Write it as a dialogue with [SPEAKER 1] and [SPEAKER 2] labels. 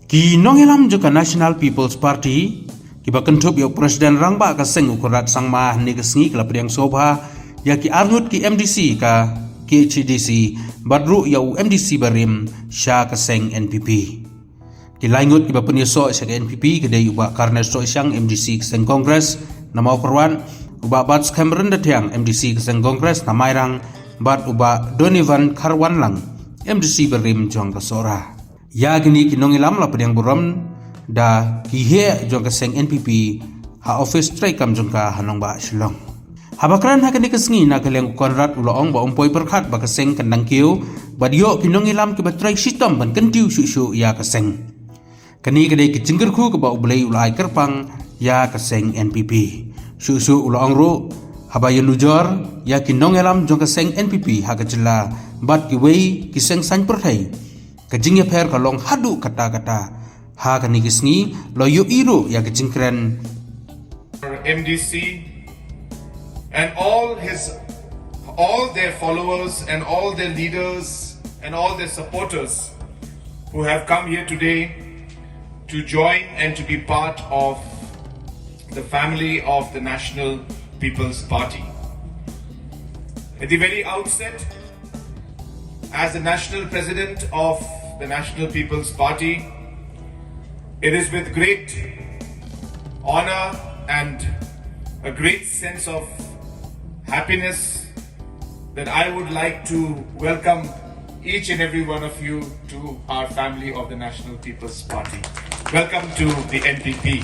[SPEAKER 1] Ki nongelam joka National People's Party ki bakentup yok Presiden rangba ka seng ukurat sangma ni kesngi kala priang Sohra ya ki arngut ki MDC ka KCDC badru ya MDC barim shuh ka seng NPP. Ki laingut ki pyniasoh sa NPP kedai uba karna so isyang MDC ka seng Kongres nama perwan uba bat Cameron datiang MDC ka seng Kongres namairang bat uba Donivan Karwan lang MDC barim jong ka Sohra. Ya gini kinongilam la pedang buram da kihe jong ka seng NPP ha office try kam jong ka hanong ba Shillong. Habakran ha kani kesngi na kaleng konrat uloong ba umpoi perkhat ba ka seng kandang kiu badio kinongilam ki batrai sitom ban kentiu shuh ya ka seng. Kani kadai ki jinggerku ka ba ublai ulai kerpang ya ka seng NPP. Shuh uloong ru habayan lujor ya kinongilam jong ka seng NPP ha ka jela bat ki wei ki seng san perthai. Kajingnya per kalong hadu kata-kata ha kani kisngi lo yu iru ya kajingkren
[SPEAKER 2] MDC and all their followers and all their leaders and all their supporters who have come here today to join and to be part of the family of the National People's Party. At the very outset, as the National President of the National People's Party, it is with great honor and a great sense of happiness that I would like to welcome each and every one of you to our family of the National People's Party. Welcome to the NPP.